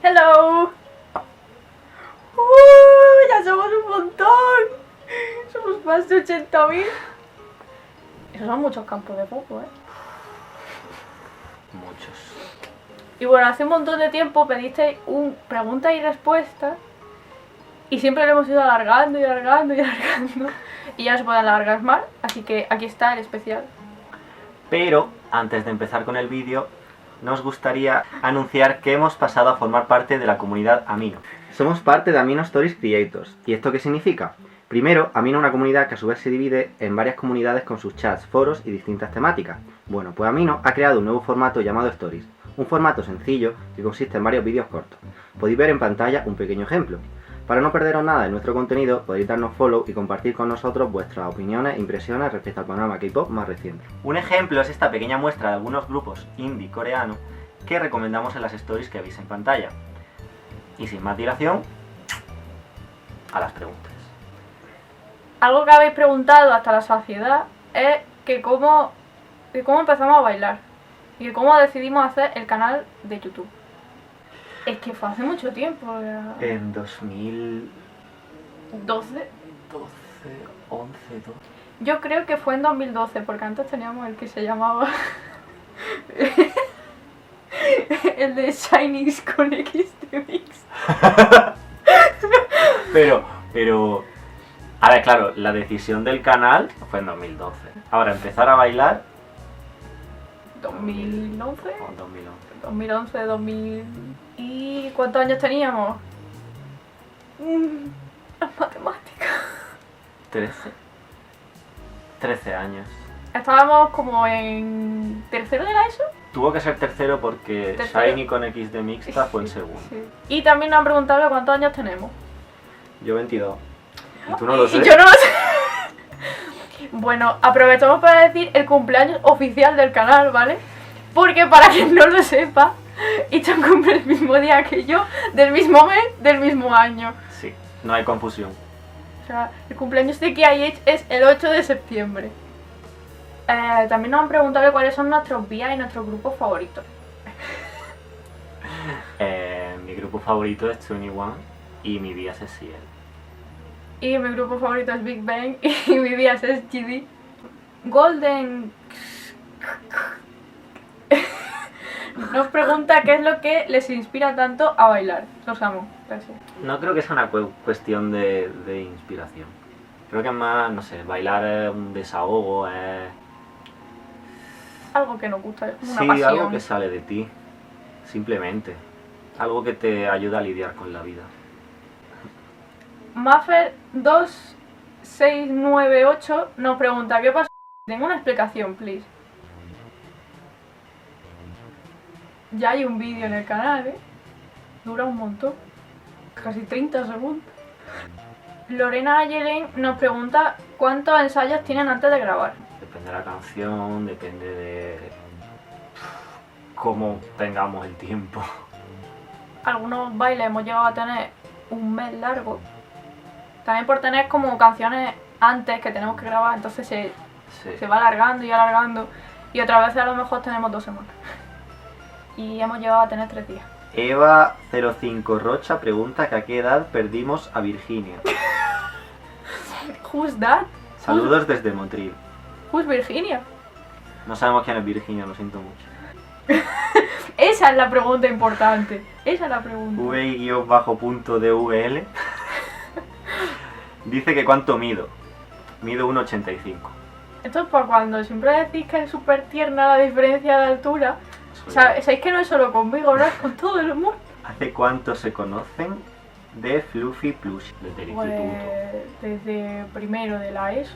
Hello. Ya somos un montón. Somos más de 80.000. Esos son muchos campos de fútbol, Muchos. Y bueno, hace un montón de tiempo pedisteis un pregunta y respuesta. Y siempre lo hemos ido alargando y alargando y alargando. Y ya no se puede alargar más. Así que aquí está el especial. Pero, antes de empezar con el vídeo, nos gustaría anunciar que hemos pasado a formar parte de la comunidad Amino. Somos parte de Amino Stories Creators. ¿Y esto qué significa? Primero, Amino es una comunidad que a su vez se divide en varias comunidades con sus chats, foros y distintas temáticas. Bueno, pues Amino ha creado un nuevo formato llamado Stories. Un formato sencillo que consiste en varios vídeos cortos. Podéis ver en pantalla un pequeño ejemplo. Para no perderos nada de nuestro contenido, podéis darnos follow y compartir con nosotros vuestras opiniones e impresiones respecto al panorama K-pop más reciente. Un ejemplo es esta pequeña muestra de algunos grupos indie coreanos que recomendamos en las stories que veis en pantalla. Y sin más dilación, a las preguntas. Algo que habéis preguntado hasta la saciedad es que cómo empezamos a bailar. Y que cómo decidimos hacer el canal de YouTube. Es que fue hace mucho tiempo. En 2012, 12. 11, 12... Yo creo que fue en 2012, porque antes teníamos el que se llamaba... el de Shinings con X de Mix. Pero... A ver, claro, la decisión del canal fue en 2012. Ahora, empezar a bailar... 2011. O 2011. 2011, 2000... ¿Y cuántos años teníamos? Las matemáticas. 13 años. Estábamos como en tercero de la ESO. Tuvo que ser tercero porque Tercero. Shiny con X de mixta fue en segundo. Sí. Y también nos han preguntado cuántos años tenemos. Yo 22. ¿Y tú no lo Y sabes? yo no lo sé. Bueno, aprovechamos para decir el cumpleaños oficial del canal, ¿vale? Porque para quien no lo sepa, Ichan cumple el mismo día que yo, del mismo mes, del mismo año. Sí, no hay confusión. O sea, el cumpleaños de KIH es el 8 de septiembre. También nos han preguntado cuáles son nuestros vías y nuestros grupos favoritos. Mi grupo favorito es 21 y mi vía es CL. Y mi grupo favorito es Big Bang y mi vía es GD. Golden... Nos pregunta qué es lo que les inspira tanto a bailar. Los amo, gracias. No creo que sea una cuestión de inspiración. Creo que es más, no sé, bailar es un desahogo, es... Algo que nos gusta, es una Sí, pasión. algo que sale de ti, simplemente. Algo que te ayuda a lidiar con la vida. Maffer 2698 nos pregunta ¿qué pasa? Tengo una explicación, please. Ya hay un vídeo en el canal, dura un montón, casi 30 segundos. Lorena Ayelen nos pregunta cuántos ensayos tienen antes de grabar. Depende de la canción, depende de cómo tengamos el tiempo. Algunos bailes hemos llegado a tener un mes largo. También por tener como canciones antes que tenemos que grabar, entonces se va alargando y alargando. Y otras veces a lo mejor tenemos 2 semanas. Y hemos llegado a tener 3 días. Eva05 Rocha pregunta que a qué edad perdimos a Virginia. Who's that? Saludos desde Motril. Who's Virginia? No sabemos quién es Virginia, lo siento mucho. Esa es la pregunta importante. Esa es la pregunta. V-DVL dice que cuánto mido. Mido 1,85. Esto es para cuando siempre decís que es súper tierna la diferencia de altura. Sabéis que no es solo conmigo, ¿no? Es con todo el mundo. ¿Hace cuánto se conocen de Fluffy Plush? Desde el instituto. Desde primero de la ESO.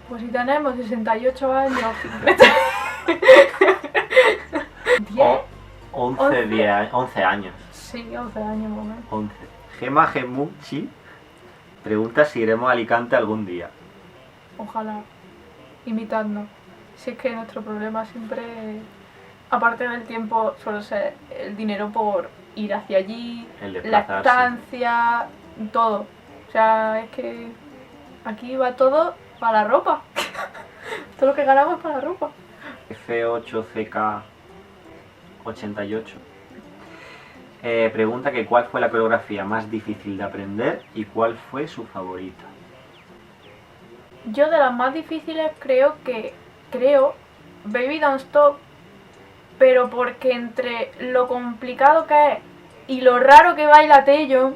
Pues si tenemos 68 años... 10. 11 años. Sí, 11 años más o menos. 11. Gema Gemuchi pregunta si iremos a Alicante algún día. Ojalá. Imitadnos. Si es que nuestro problema siempre, aparte del tiempo, suele ser el dinero por ir hacia allí, El la desplazarse. estancia, todo. O sea, es que aquí va todo para la ropa. Todo lo que ganamos es para la ropa. F8CK88 Pregunta que cuál fue la coreografía más difícil de aprender y cuál fue su favorita. Yo de las más difíciles creo Baby Don't Stop, pero porque entre lo complicado que es y lo raro que baila Taeyong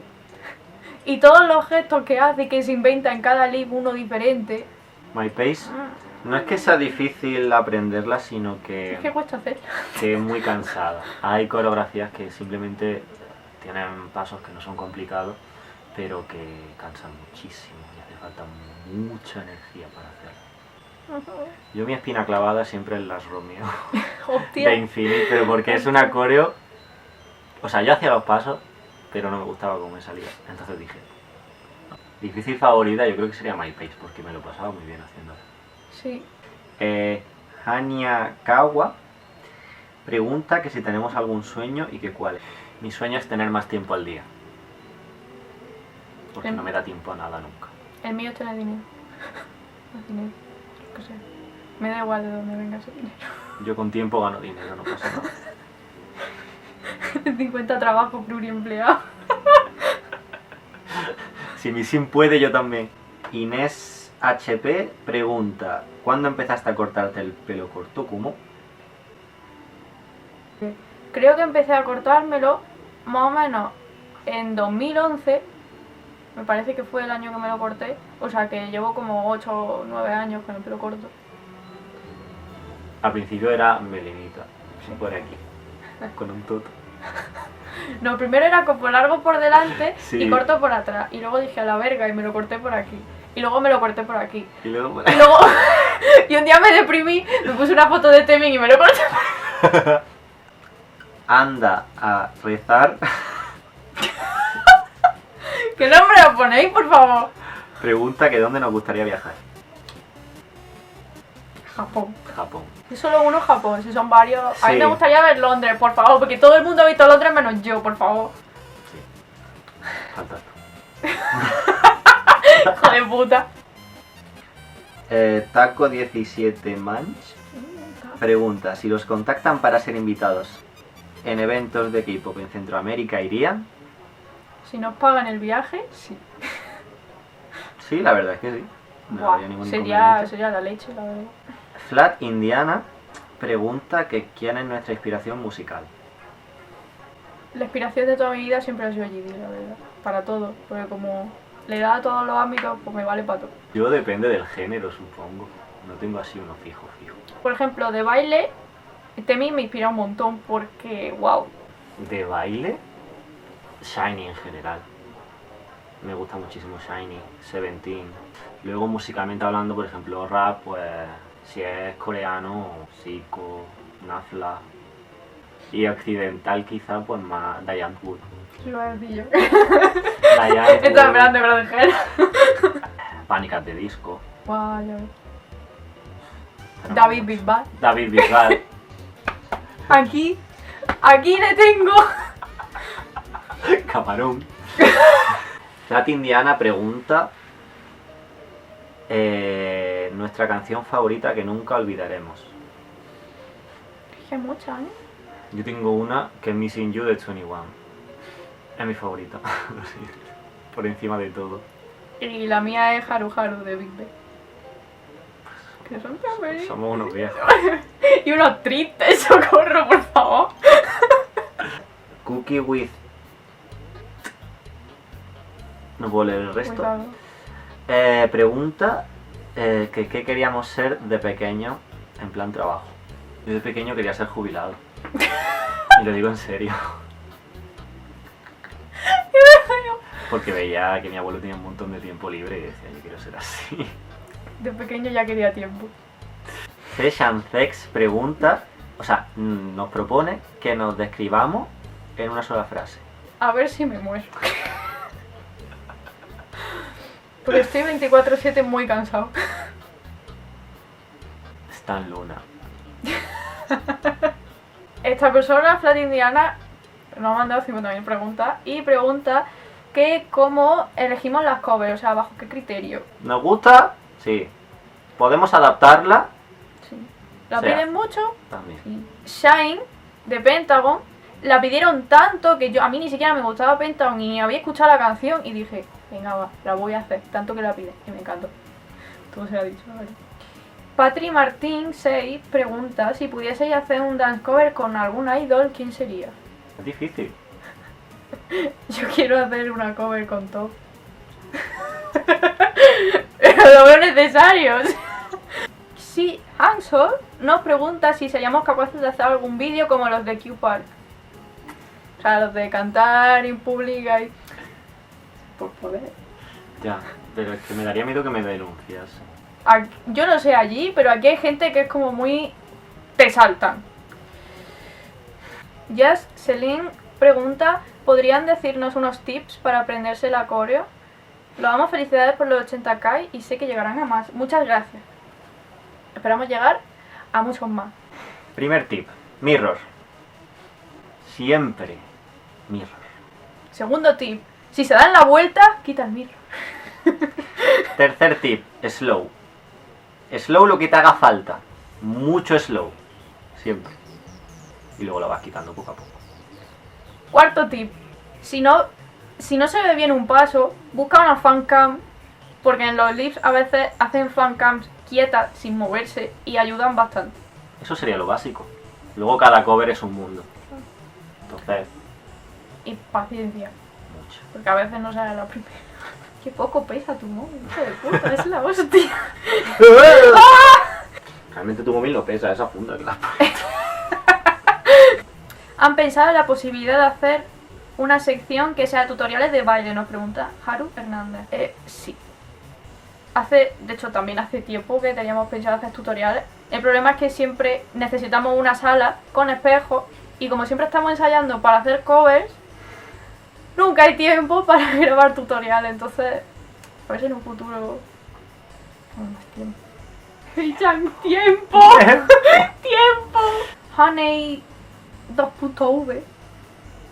y todos los gestos que hace y que se inventa en cada lip uno diferente. My Pace no es que sea difícil aprenderla, sino que Es que cuesta hacerla. que es muy cansada. Hay coreografías que simplemente tienen pasos que no son complicados, pero que cansan muchísimo y hace falta mucha energía para hacerlo. Yo mi espina clavada siempre en las Romeo Hostia. de Infinite, pero porque es una coreo. O sea, yo hacía los pasos, pero no me gustaba cómo me salía. Entonces dije, no. Difícil favorita yo creo que sería My Pace, porque me lo pasaba muy bien haciéndola. Sí. Hania Kawa pregunta que si tenemos algún sueño y que cuál es. Mi sueño es tener más tiempo al día, porque no me da tiempo a nada nunca. El mío es tener dinero. Más dinero. Lo que sea. Me da igual de dónde venga ese dinero. Yo con tiempo gano dinero, no pasa nada. 50 trabajos pluriempleados. Si mi sim puede, yo también. Inés HP pregunta, ¿cuándo empezaste a cortarte el pelo corto, Kumo? Creo que empecé a cortármelo más o menos en 2011. Me parece que fue el año que me lo corté. O sea que llevo como 8 o 9 años con el pelo corto. Al principio era melenita, por aquí, con un toto. No, primero era como largo por delante Sí. y corto por atrás. Y luego dije a la verga y me lo corté por aquí. Y luego me lo corté por aquí. Y luego... Y luego... y un día me deprimí, me puse una foto de Temin y me lo corté. Anda a rezar. ¿Qué nombre os ponéis, por favor? Pregunta que dónde nos gustaría viajar. Japón. Japón. Si solo uno Japón, si son varios. A mí Sí. me gustaría ver Londres, por favor, porque todo el mundo ha visto Londres menos yo, por favor. Sí. Fantástico. Hijo de puta. Taco 17 Manch pregunta, si los contactan para ser invitados en eventos de K-pop en Centroamérica, ¿irían? Si nos pagan el viaje, sí. Sí, la verdad es que sí. No Buah, habría ningún sería inconveniente. la leche, la verdad. Flat Indiana pregunta que quién es nuestra inspiración musical. La inspiración de toda mi vida siempre ha sido GD, la verdad. Para todo, porque como le da a todos los ámbitos, pues me vale para todo. Yo depende del género, supongo. No tengo así uno fijo. Por ejemplo, de baile, Temi me inspira un montón porque, wow. De baile, Shiny en general. Me gusta muchísimo Shiny, Seventeen. Luego musicalmente hablando, por ejemplo, rap, pues si es coreano, Zico, Nafla. Y occidental quizá, pues más Diane Wood. ¿Qué iba a decir yo? Diane Wood, Estaba esperando que lo dijera. Pánicas de disco. Guau, ya ves. David Bisbal. David Bisbal. Aquí le tengo. Camarón. Flat Indiana pregunta nuestra canción favorita que nunca olvidaremos. Hay muchas, ¿eh? Yo tengo una que es Missing You de 21. Es mi favorita. Lo siento. Por encima de todo. Y la mía es Haru Haru de Big Bang. Que son tan felices. Somos unos viejos. Y unos tristes, socorro, por favor. Cookie with... No puedo leer el resto. Cuidado. Pregunta que qué queríamos ser de pequeño en plan trabajo. Yo de pequeño quería ser jubilado. Y lo digo en serio. Porque veía que mi abuelo tenía un montón de tiempo libre y decía, yo quiero ser así. De pequeño ya quería tiempo. Seshan Zex pregunta, o sea, nos propone que nos describamos en una sola frase. A ver si me muero. Porque estoy 24/7 muy cansado. Stan Luna. Esta persona, Flat Indiana, nos ha mandado 50.000 preguntas y pregunta que cómo elegimos las covers, o sea, bajo qué criterio. ¿Nos gusta? Sí. ¿Podemos adaptarla? Sí. ¿La O sea, piden mucho? También. Sí. Shine, de Pentagon, la pidieron tanto que a mí ni siquiera me gustaba Penthouse ni había escuchado la canción y dije, venga va, la voy a hacer, tanto que la pide, y me encantó. Todo se lo ha dicho, ¿vale? Patri Martín 6 pregunta si pudieseis hacer un dance cover con algún idol, ¿quién sería? Es difícil. Yo quiero hacer una cover con Top. Pero lo veo necesario. Sí, Hansol nos pregunta si seríamos capaces de hacer algún vídeo como los de Q-Park. O sea, los de cantar en público y... Por poder. Ya, pero es que me daría miedo que me denuncias. Yo no sé allí, pero aquí hay gente que es como muy... te saltan. Just Celine pregunta, ¿podrían decirnos unos tips para aprenderse la coreo? Lo damos, felicidades por los 80k y sé que llegarán a más. Muchas gracias. Esperamos llegar a muchos más. Primer tip, mirror. Siempre mirror. Segundo tip, si se dan la vuelta, quita el mirror. Tercer tip, slow. Slow lo que te haga falta. Mucho slow. Siempre. Y luego lo vas quitando poco a poco. Cuarto tip, si no se ve bien un paso, busca una fan cam, porque en los lives a veces hacen fan cams quietas, sin moverse, y ayudan bastante. Eso sería lo básico. Luego cada cover es un mundo. Entonces... Y paciencia, mucho. porque a veces no sale la primera. Qué poco pesa tu móvil, hijo de puta, es la hostia. Realmente tu móvil no pesa, esa funda que la pones. ¿Han pensado en la posibilidad de hacer una sección que sea tutoriales de baile? Nos pregunta Haru Hernández. Sí. De hecho, también hace tiempo que teníamos pensado hacer tutoriales. El problema es que siempre necesitamos una sala con espejos y como siempre estamos ensayando para hacer covers, nunca hay tiempo para grabar tutoriales. Entonces, a ver si en un futuro... más tiempo. ¡Echan tiempo! ¡Tiempo! Honey 2.v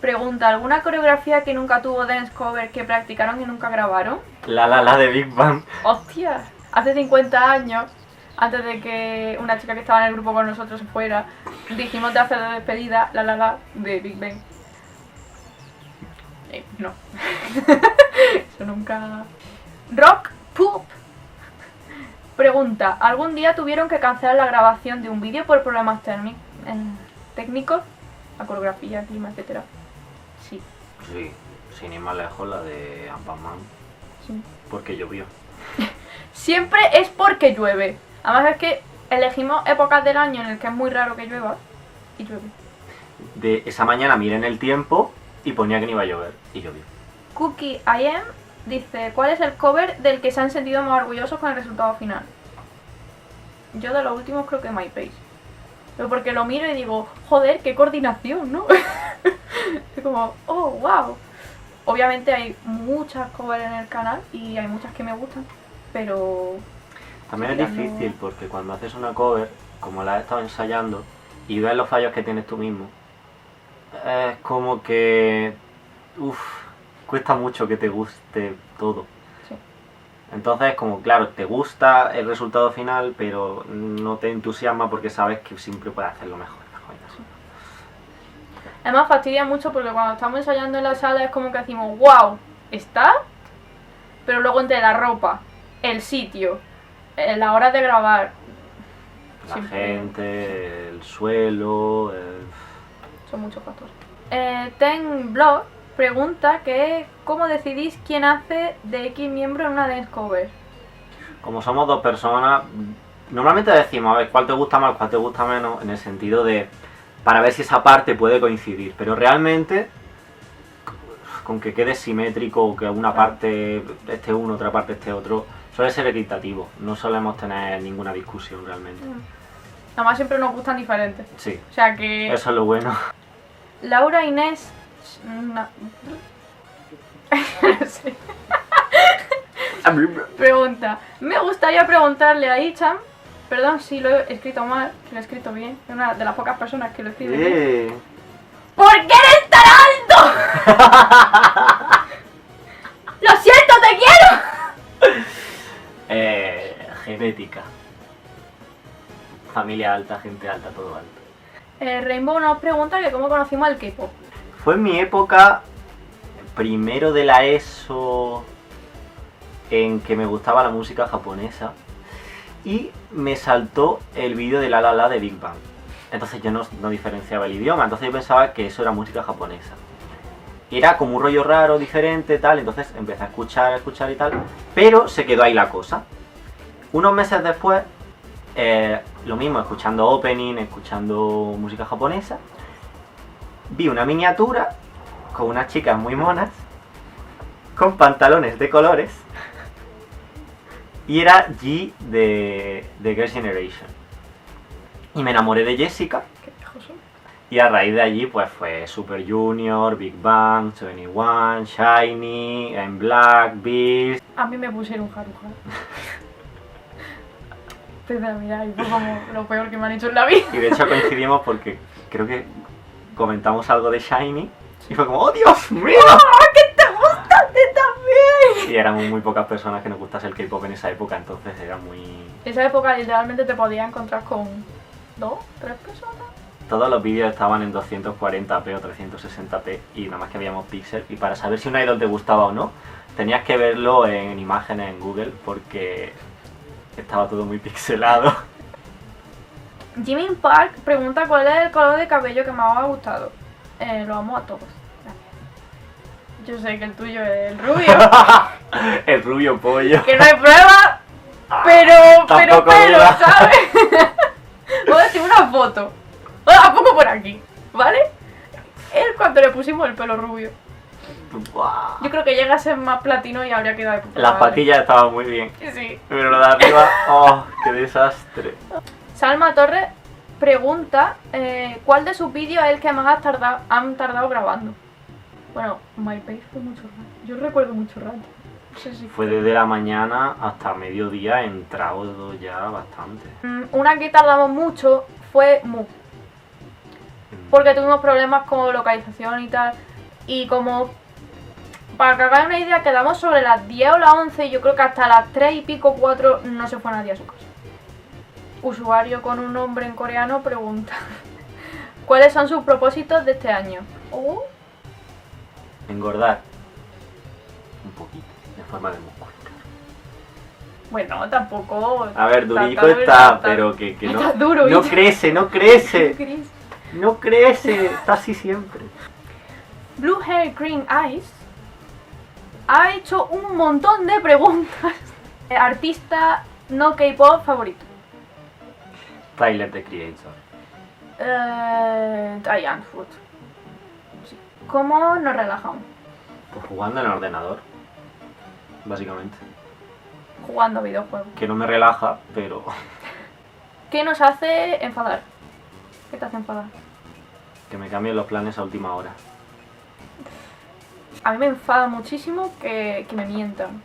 pregunta, ¿alguna coreografía que nunca tuvo dance cover que practicaron y nunca grabaron? La de Big Bang. ¡Hostia! Hace 50 años, antes de que una chica que estaba en el grupo con nosotros se fuera, dijimos de hacer de despedida la de Big Bang. No. Eso nunca... Rock Poop pregunta, ¿algún día tuvieron que cancelar la grabación de un vídeo por problemas técnicos? La coreografía, clima, etcétera. Sí. Sí, sin ir más lejos, la de Ant-Man. Sí. Porque llovió. Siempre es porque llueve. Además es que elegimos épocas del año en el que es muy raro que llueva y llueve. De esa mañana miré en el tiempo y ponía que no iba a llover y llovió. Cookie I Am dice, ¿cuál es el cover del que se han sentido más orgullosos con el resultado final? Yo de los últimos creo que MySpace. Pero porque lo miro y digo, joder, qué coordinación, ¿no? Es como, oh, wow. Obviamente hay muchas covers en el canal y hay muchas que me gustan, pero... También es difícil porque cuando haces una cover, como la has estado ensayando, y ves los fallos que tienes tú mismo, es como que... cuesta mucho que te guste todo. Sí. Entonces, como claro, te gusta el resultado final, pero no te entusiasma porque sabes que siempre puedes hacerlo mejor. Sí. Además fastidia mucho porque cuando estamos ensayando en la sala es como que decimos, wow, está, pero luego entre la ropa, el sitio, la hora de grabar, La siempre... gente, el suelo... Son muchos factores. Ten Blog pregunta que ¿cómo decidís quién hace de X miembro en una dance cover? Como somos dos personas, normalmente decimos, a ver, cuál te gusta más, cuál te gusta menos, en el sentido de, para ver si esa parte puede coincidir, pero realmente, con que quede simétrico, o que una parte esté uno, otra parte esté otro, suele ser equitativo, no solemos tener ninguna discusión realmente. Además siempre nos gustan diferentes. Sí, O sea que... eso es lo bueno. Laura Inés... No. No sé. Pregunta, me gustaría preguntarle a Icham, perdón si lo he escrito mal, que lo he escrito bien, es una de las pocas personas que lo escribe bien. ¿Por qué eres tan alto? ¡Lo siento, te quiero! Genética. Familia alta, gente alta, todo alto. Rainbow nos pregunta que cómo conocimos el K-pop. Fue en mi época primero de la ESO en que me gustaba la música japonesa y me saltó el vídeo de La La La de Big Bang. Entonces yo no diferenciaba el idioma, entonces yo pensaba que eso era música japonesa. Era como un rollo raro, diferente, tal, entonces empecé a escuchar y tal, pero se quedó ahí la cosa. Unos meses después, lo mismo, escuchando opening, escuchando música japonesa, vi una miniatura con unas chicas muy monas, con pantalones de colores, y era G de Girls' Generation. Y me enamoré de Jessica. Qué viejos son. Y a raíz de allí pues fue Super Junior, Big Bang, 21, Shiny, En Black, Beast. A mí me pusieron Haruha. Pero mira, y fue como lo peor que me han hecho en la vida. Y de hecho coincidimos porque creo que comentamos algo de Shiny y fue como ¡oh, Dios mío! ¡Oh, que te gusta a ti también! Y éramos muy pocas personas que nos gustase el K-pop en esa época, entonces era muy... En esa época literalmente te podías encontrar con 2, 3 personas. Todos los vídeos estaban en 240p o 360p y nada más que veíamos píxeles. Y para saber si un idol te gustaba o no, tenías que verlo en imágenes en Google porque estaba todo muy pixelado. Jimin Park pregunta cuál es el color de cabello que más os ha gustado. Lo amo a todos. Gracias. Yo sé que el tuyo es el rubio. El rubio pollo. Que no hay prueba, pero, Tampoco duda. ¿sabes? Voy a decir una foto. ¿A poco por aquí? ¿Vale? Es cuando le pusimos el pelo rubio. Buah. Yo creo que llega a ser más platino y habría quedado de puta Las madre. patillas estaban muy bien. Sí. Pero lo de arriba, ¡oh, qué desastre! Salma Torres pregunta ¿cuál de sus vídeos es el que más han tardado grabando? Bueno, MyPage fue mucho rato. Yo recuerdo mucho rato. No sé si Fue desde la mañana hasta mediodía, entrado ya bastante. Una que tardamos mucho fue Mu. Porque tuvimos problemas con localización y tal. Y como, para que hagáis una idea, quedamos sobre las 10 o las 11 y yo creo que hasta las 3 y pico, 4 no se fue nadie a su casa. Usuario con un nombre en coreano pregunta ¿cuáles son sus propósitos de este año? Oh. Engordar. Un poquito, de forma de músculo. Bueno, tampoco... A ver, durico tanta está, verdad, pero que no, está duro, no ¿viste? crece, no crece. Gris. No crece, está así siempre. Blue Hair Green Eyes ha hecho un montón de preguntas. Artista no K-pop favorito. Tyler, the Creator. Diane Food. Sí. ¿Cómo nos relajamos? Pues jugando en el ordenador, básicamente. Jugando a videojuegos. Que no me relaja, pero ¿Qué nos hace enfadar? ¿Qué te hace enfadar? que me cambien los planes a última hora. A mí me enfada muchísimo que me mientan.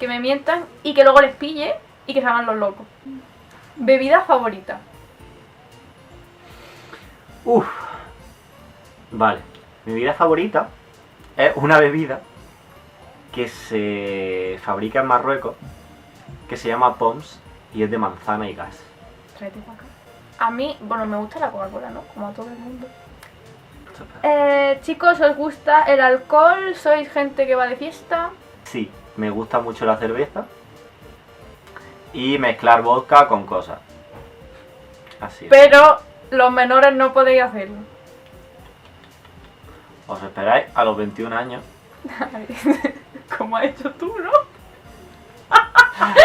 Que me mientan y que luego les pille y que se hagan los locos. Bebida favorita. Uff. Vale. Mi bebida favorita es una bebida que se fabrica en Marruecos, que se llama Poms y es de manzana y gas. Tráete para acá. A mí, bueno, me gusta la Coca-Cola, ¿no? Como a todo el mundo. Chicos, ¿os gusta el alcohol? ¿Sois gente que va de fiesta? Sí, me gusta mucho la cerveza y mezclar vodka con cosas. Así es. Pero los menores no podéis hacerlo. Os esperáis a los 21 años. Como has hecho tú, ¿no?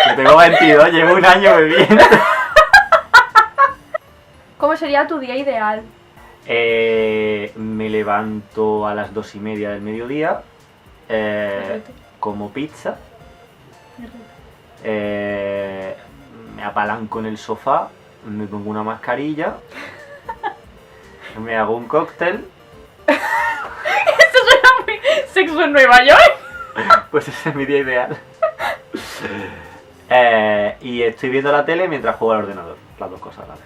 Yo tengo 22, llevo un año bebiendo. ¿Cómo sería tu día ideal? Me levanto a las 2:30 del mediodía, como pizza, me apalanco en el sofá, me pongo una mascarilla, me hago un cóctel. Esto suena muy sexo en Nueva York. Pues ese es mi día ideal. Y estoy viendo la tele mientras juego al ordenador, las dos cosas a la vez.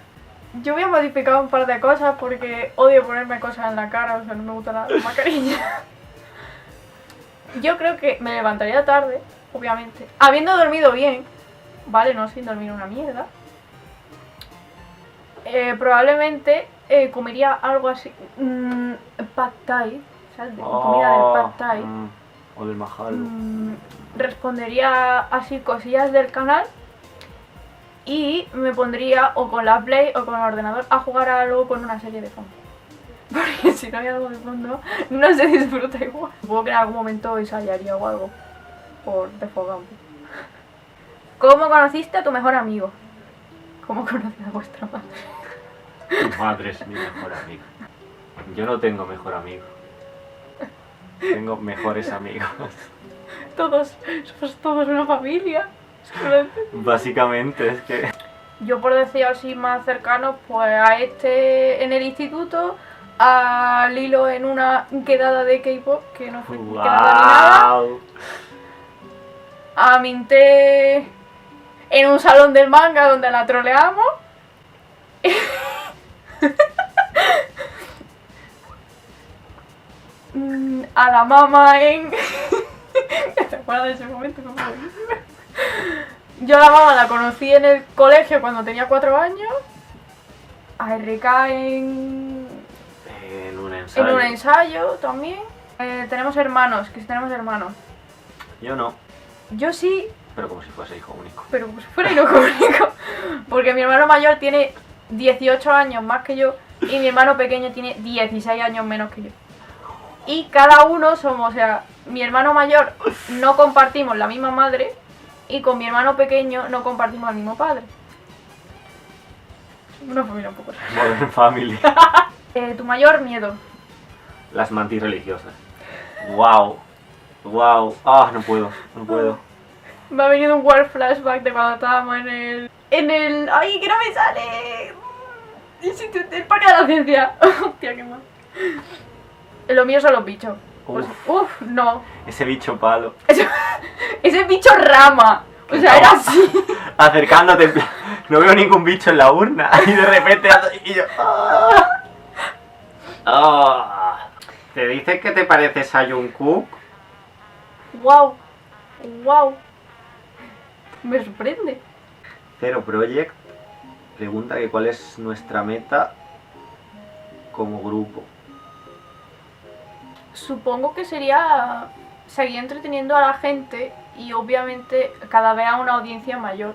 Yo voy a modificar un par de cosas porque odio ponerme cosas en la cara, o sea, no me gusta la mascarilla. Yo creo que me levantaría tarde, obviamente, habiendo dormido bien, ¿vale? No sin dormir una mierda. Probablemente comería algo así, pad thai, ¿sabes? De comida del pad thai. O del mahal. Respondería así cosillas del canal y me pondría o con la Play o con el ordenador a jugar a algo con una serie de fondo. Porque si no hay algo de fondo, no se disfruta igual. Supongo que en algún momento ensayaría o algo por desfogar un poco. ¿Cómo conociste a tu mejor amigo? ¿Cómo conociste a vuestra madre? Tu madre es mi mejor amigo. Yo no tengo mejor amigo. Tengo mejores amigos. Todos, somos todos una familia. Básicamente es que... Yo por decir así más cercano, pues a este en el instituto, a Lilo en una quedada de K-pop, que no fue quedada ni nada. A Minte en un salón del manga donde la troleamos. A la mamá en... ¿Te acuerdas de ese momento? Yo a la mamá la conocí en el colegio cuando tenía 4 años. A RK en un ensayo también. Tenemos hermanos, que si tenemos hermanos. Yo no. Yo sí. Pero como si fuese hijo único. Pero como si fuera hijo único. Porque mi hermano mayor tiene 18 años más que yo y mi hermano pequeño tiene 16 años menos que yo. Y cada uno somos, o sea, mi hermano mayor no compartimos la misma madre y con mi hermano pequeño no compartimos el mismo padre. Una familia un poco rara. Modern Family. Tu mayor miedo. Las mantis religiosas. Wow. Wow. Ah, no puedo. Me ha venido un wild flashback de cuando estábamos en el... ¡Ay, que no me sale! El parque de la ciencia. Hostia, qué mal. Lo mío son los bichos. Uf, no. Ese bicho palo. Ese bicho rama. O sea, era así. Acercándote, en plan, no veo ningún bicho en la urna. Y de repente... Y yo... ¿Te dices que te pareces a Jungkook? Wow. Wow. Me sorprende. Zero Project pregunta que cuál es nuestra meta como grupo. Supongo que sería seguir entreteniendo a la gente y obviamente cada vez a una audiencia mayor,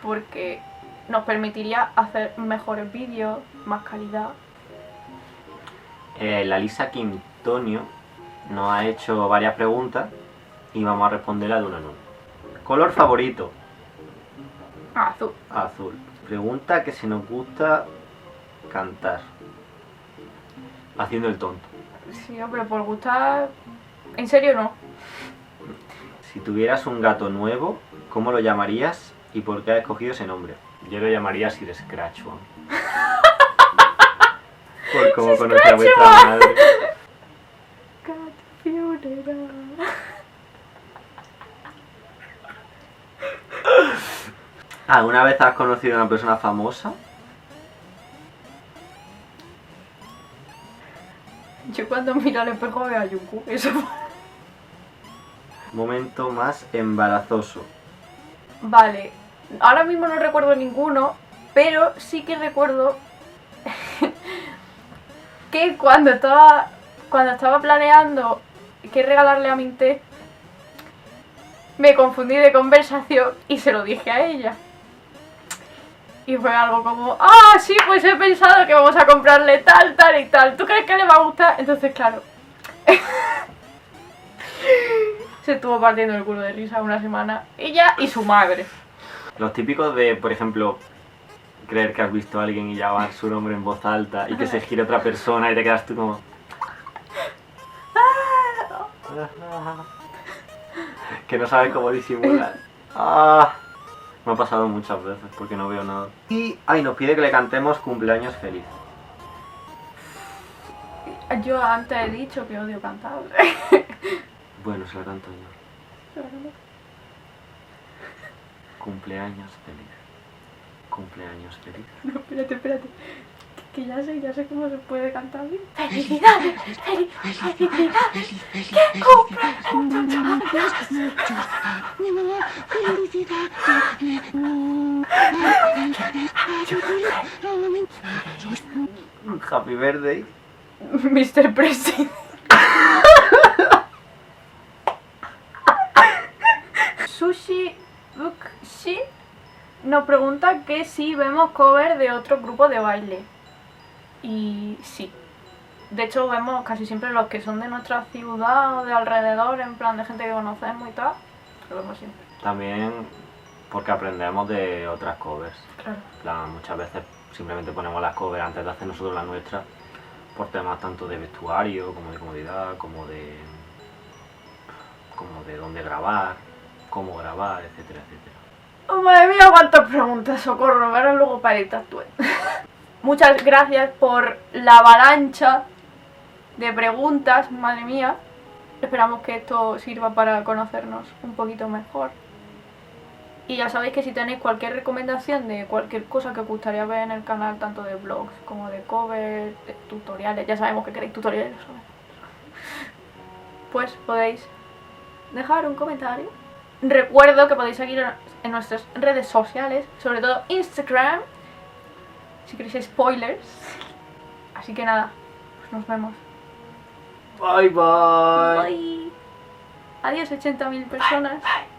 porque nos permitiría hacer mejores vídeos, más calidad. La Lisa Quintonio nos ha hecho varias preguntas y vamos a responderla de uno en uno. ¿Color favorito? Azul. Azul. Pregunta que si nos gusta cantar. Haciendo el tonto. Sí, hombre, por gustar... En serio no. Si tuvieras un gato nuevo, ¿cómo lo llamarías y por qué has escogido ese nombre? Yo lo llamaría Sir Scratch One. Por cómo conoce a vuestra madre. ¿Alguna vez has conocido a una persona famosa? Yo cuando miro al espejo veo a Jungkook, eso. Momento más embarazoso. Vale, ahora mismo no recuerdo ninguno, pero sí que recuerdo que cuando estaba planeando qué regalarle a Minte, me confundí de conversación y se lo dije a ella. Y fue algo como, ah, sí, pues he pensado que vamos a comprarle tal, tal y tal. ¿Tú crees que le va a gustar? Entonces, claro. Se estuvo partiendo el culo de risa una semana. Ella y su madre. Los típicos de, por ejemplo, creer que has visto a alguien y llamar su nombre en voz alta y que se gire otra persona y te quedas tú como... que no sabes cómo disimular. Me ha pasado muchas veces porque no veo nada. Y nos pide que le cantemos Cumpleaños Feliz. Yo antes he dicho que odio cantar. Bueno, se la canto yo. Cumpleaños feliz. Cumpleaños feliz. No, espérate. Que ya sé cómo se puede cantar bien. ¡Felicidades! ¡Felicidades! ¡Que Happy birthday. Mr. President. Sushi Bukshi nos pregunta que si vemos cover de otros grupos de baile. Y sí. De hecho vemos casi siempre los que son de nuestra ciudad o de alrededor, en plan de gente que conocemos y tal. Lo vemos siempre. También porque aprendemos de otras covers. Claro. En plan, muchas veces simplemente ponemos las covers antes de hacer nosotros la nuestra, por temas tanto de vestuario, como de comodidad, como de dónde grabar, cómo grabar, etcétera, etcétera. Oh, madre mía, cuántas preguntas, socorro, ahora luego para ir tú. Muchas gracias por la avalancha de preguntas, madre mía. Esperamos que esto sirva para conocernos un poquito mejor. Y ya sabéis que si tenéis cualquier recomendación de cualquier cosa que os gustaría ver en el canal, tanto de vlogs como de covers, de tutoriales, ya sabemos que queréis tutoriales, ¿sabes? Pues podéis dejar un comentario. Recuerdo que podéis seguir en nuestras redes sociales, sobre todo Instagram, si queréis spoilers. Así que nada, pues nos vemos. Bye bye. Bye. Adiós 80.000 personas. Bye, bye.